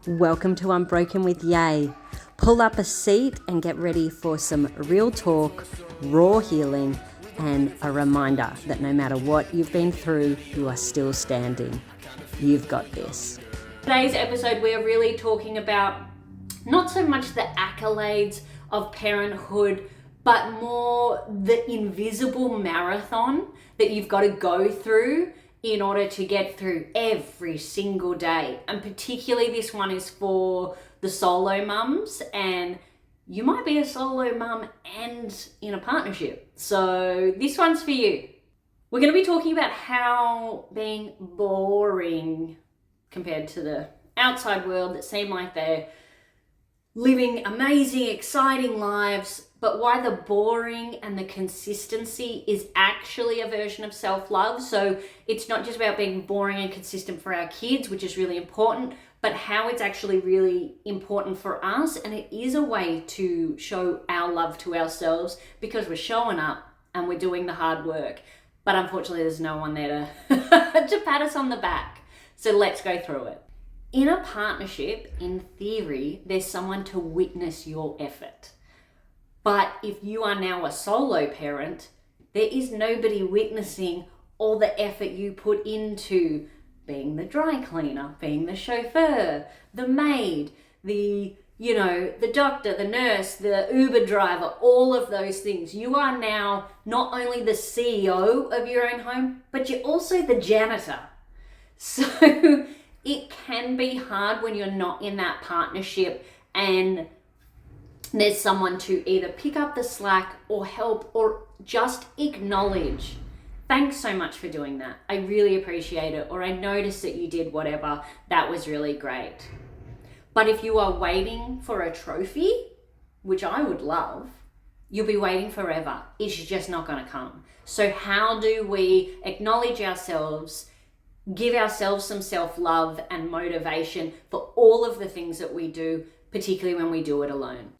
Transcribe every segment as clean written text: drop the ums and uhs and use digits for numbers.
Welcome to Unbroken with Yay. Pull up a seat and get ready for some real talk, raw healing, and a reminder that no matter what you've been through, you are still standing. You've got this. Today's episode, we're really talking about not so much the accolades of parenthood, but more the invisible marathon that you've got to go through in order to get through every single day. And particularly this one is for the solo mums, and you might be a solo mum and in a partnership. So this one's for you. We're going to be talking about how being boring compared to the outside world that seem like they're living amazing, exciting lives, but why the boring and the consistency is actually a version of self-love. So it's not just about being boring and consistent for our kids, which is really important, but how it's actually really important for us. And it is a way to show our love to ourselves because we're showing up and we're doing the hard work. But unfortunately, there's no one there to pat us on the back. So let's go through it. In a partnership, in theory, there's someone to witness your effort. But if you are now a solo parent, there is nobody witnessing all the effort you put into being the dry cleaner, being the chauffeur, the maid, the doctor, the nurse, the Uber driver, all of those things. You are now not only the CEO of your own home, but you're also the janitor. So it can be hard when you're not in that partnership and there's someone to either pick up the slack or help or just acknowledge. Thanks so much for doing that. I really appreciate it. Or I noticed that you did whatever. That was really great. But if you are waiting for a trophy, which I would love, you'll be waiting forever. It's just not going to come. So how do we acknowledge ourselves, give ourselves some self-love and motivation for all of the things that we do, particularly when we do it alone?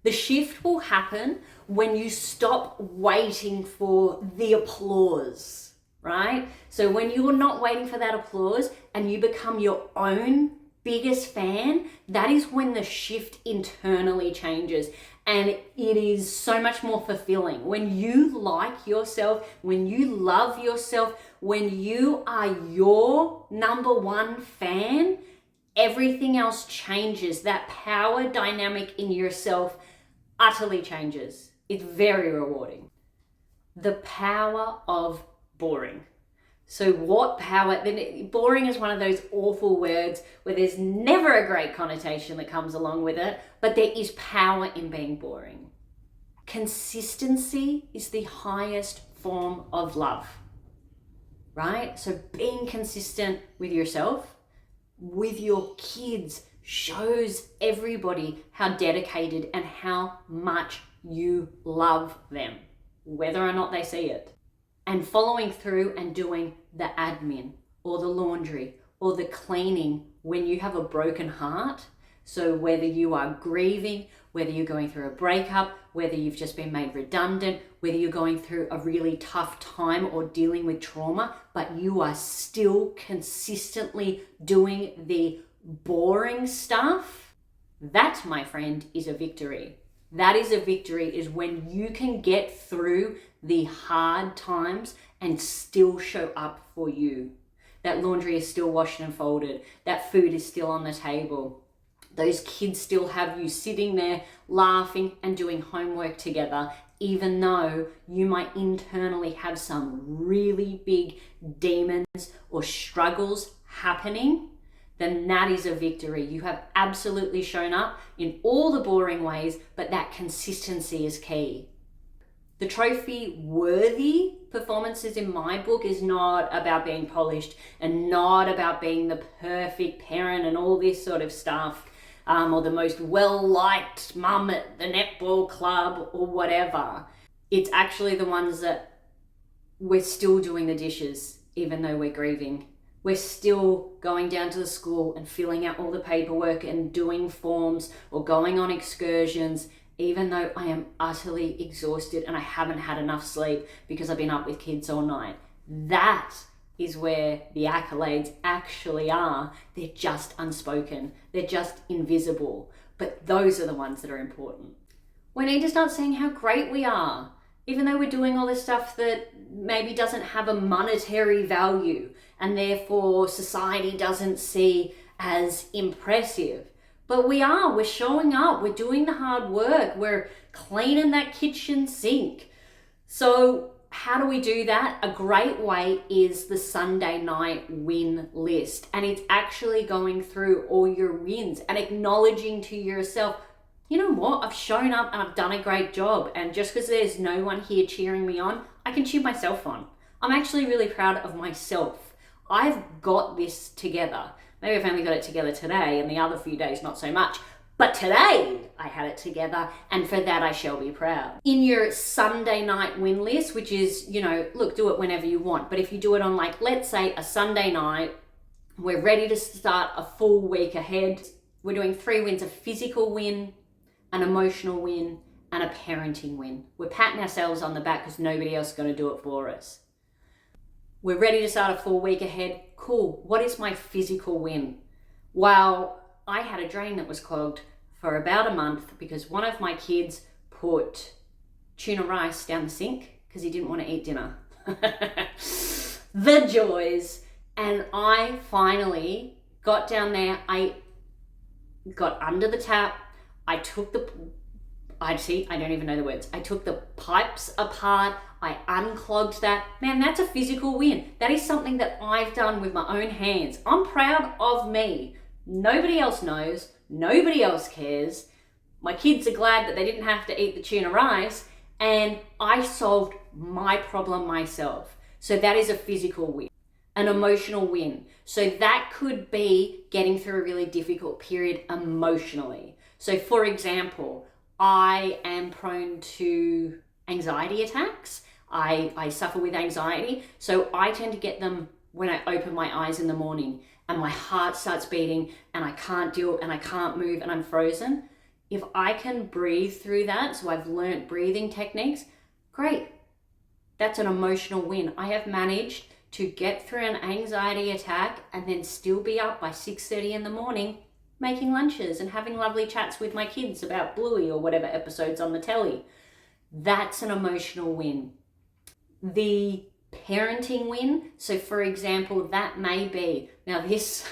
The shift will happen when you stop waiting for the applause, right? So when you're not waiting for that applause and you become your own biggest fan, that is when the shift internally changes. And it is so much more fulfilling. When you like yourself, when you love yourself, when you are your number one fan, everything else changes. That power dynamic in yourself utterly changes. It's very rewarding. The power of boring. So what power, boring is one of those awful words where there's never a great connotation that comes along with it, but there is power in being boring. Consistency is the highest form of love, right? So being consistent with yourself, with your kids, shows everybody how dedicated and how much you love them, whether or not they see it. And following through and doing the admin or the laundry or the cleaning when you have a broken heart. So whether you are grieving, whether you're going through a breakup, whether you've just been made redundant, whether you're going through a really tough time or dealing with trauma, but you are still consistently doing the boring stuff, that, my friend, is a victory. That is a victory, is when you can get through the hard times and still show up for you. That laundry is still washed and folded. That food is still on the table. Those kids still have you sitting there laughing and doing homework together, even though you might internally have some really big demons or struggles happening. Then that is a victory. You have absolutely shown up in all the boring ways, but that consistency is key. The trophy-worthy performances in my book is not about being polished and not about being the perfect parent and all this sort of stuff, or the most well-liked mum at the netball club or whatever. It's actually the ones that we're still doing the dishes, even though we're grieving. We're still going down to the school and filling out all the paperwork and doing forms or going on excursions, even though I am utterly exhausted and I haven't had enough sleep because I've been up with kids all night. That is where the accolades actually are. They're just unspoken. They're just invisible. But those are the ones that are important. We need to start seeing how great we are, even though we're doing all this stuff that maybe doesn't have a monetary value and therefore society doesn't see as impressive. But we're showing up, we're doing the hard work, we're cleaning that kitchen sink. So how do we do that? A great way is the Sunday night win list. And it's actually going through all your wins and acknowledging to yourself, you know what, I've shown up and I've done a great job. And just because there's no one here cheering me on, I can cheer myself on. I'm actually really proud of myself. I've got this together. Maybe I've only got it together today and the other few days not so much. But today I had it together, and for that I shall be proud. In your Sunday night win list, which is, look, do it whenever you want. But if you do it on, let's say a Sunday night, we're ready to start a full week ahead. We're doing 3 wins: a physical win, an emotional win, and a parenting win. We're patting ourselves on the back because nobody else is going to do it for us. We're ready to start a full week ahead. Cool. What is my physical win? Well, I had a drain that was clogged for about a month because one of my kids put tuna rice down the sink because he didn't want to eat dinner. The joys. And I finally got down there. I got under the tap. I took I don't even know the words. I took the pipes apart. I unclogged that. Man, that's a physical win. That is something that I've done with my own hands. I'm proud of me. Nobody else knows. Nobody else cares. My kids are glad that they didn't have to eat the tuna rice, and I solved my problem myself. So that is a physical win. An emotional win. So that could be getting through a really difficult period emotionally. So for example, I am prone to anxiety attacks. I suffer with anxiety. So I tend to get them when I open my eyes in the morning and my heart starts beating and I can't deal and I can't move and I'm frozen. If I can breathe through that, so I've learnt breathing techniques, great. That's an emotional win. I have managed to get through an anxiety attack and then still be up by 6:30 in the morning making lunches and having lovely chats with my kids about Bluey or whatever episode's on the telly. That's an emotional win. The parenting win, so for example, that may be, now this,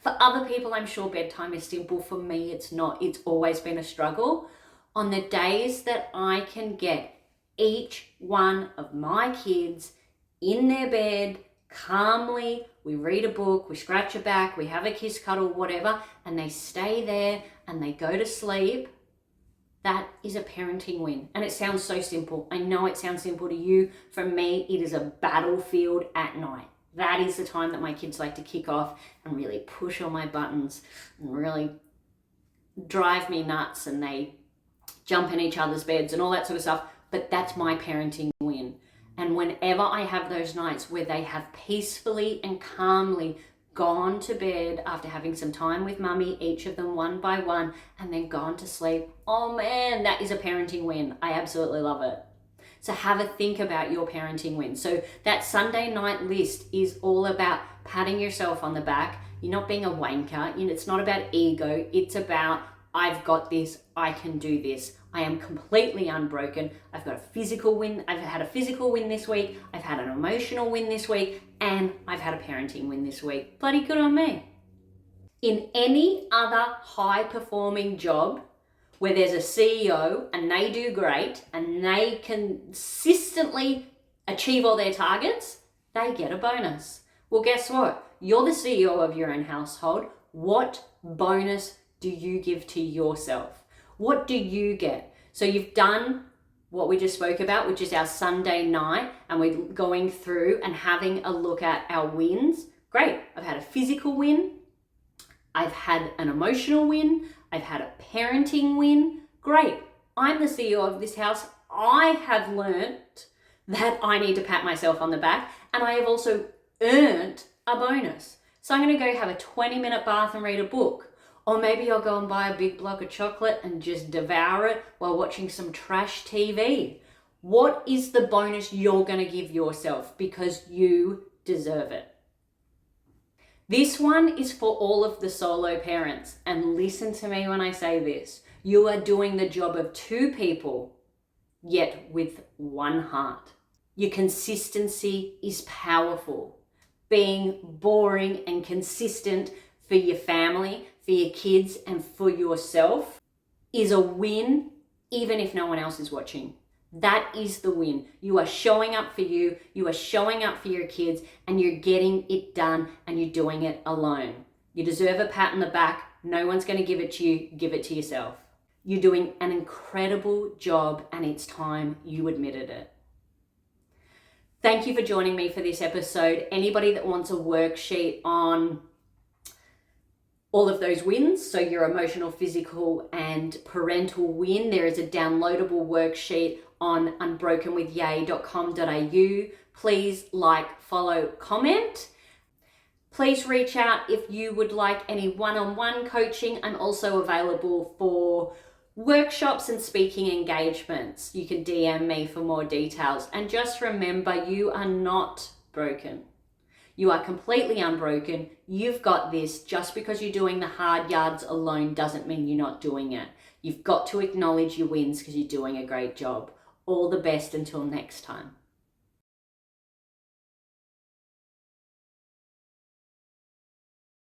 for other people, I'm sure bedtime is simple. For me, it's not. It's always been a struggle. On the days that I can get each one of my kids in their bed calmly, we read a book, we scratch a back, we have a kiss cuddle, whatever, and they stay there and they go to sleep, that is a parenting win. And it sounds so simple. I know it sounds simple to you. For me, it is a battlefield at night. That is the time that my kids like to kick off and really push all my buttons and really drive me nuts, and they jump in each other's beds and all that sort of stuff. But that's my parenting win. And whenever I have those nights where they have peacefully and calmly gone to bed after having some time with mummy, each of them one by one, and then gone to sleep, oh man, that is a parenting win. I absolutely love it. So have a think about your parenting win. So that Sunday night list is all about patting yourself on the back. You're not being a wanker. It's not about ego. It's about, I've got this. I can do this. I am completely unbroken. I've got a physical win. I've had a physical win this week. I've had an emotional win this week. And I've had a parenting win this week. Bloody good on me. In any other high performing job where there's a CEO and they do great and they consistently achieve all their targets, they get a bonus. Well, guess what? You're the CEO of your own household. What bonus do you give to yourself? What do you get? So you've done what we just spoke about, which is our Sunday night, and we're going through and having a look at our wins. Great. I've had a physical win. I've had an emotional win. I've had a parenting win. Great. I'm the CEO of this house. I have learnt that I need to pat myself on the back, and I have also earned a bonus. So I'm going to go have a 20-minute bath and read a book. Or maybe I'll go and buy a big block of chocolate and just devour it while watching some trash TV. What is the bonus you're going to give yourself because you deserve it. This one is for all of the solo parents, and listen to me when I say this. You are doing the job of two people, yet with one heart. Your consistency is powerful. Being boring and consistent for your family, for your kids, and for yourself is a win, even if no one else is watching. That is the win. You are showing up for you, you are showing up for your kids, and you're getting it done, and you're doing it alone. You deserve a pat on the back. No one's going to give it to you. Give it to yourself. You're doing an incredible job, and it's time you admitted it. Thank you for joining me for this episode. Anybody that wants a worksheet on all of those wins, so your emotional, physical, and parental win, there is a downloadable worksheet on unbrokenwithyay.com.au. Please like, follow, comment. Please reach out if you would like any one-on-one coaching. I'm also available for workshops and speaking engagements. You can DM me for more details. And just remember, you are not broken. You are completely unbroken. You've got this. Just because you're doing the hard yards alone doesn't mean you're not doing it. You've got to acknowledge your wins because you're doing a great job. All the best until next time.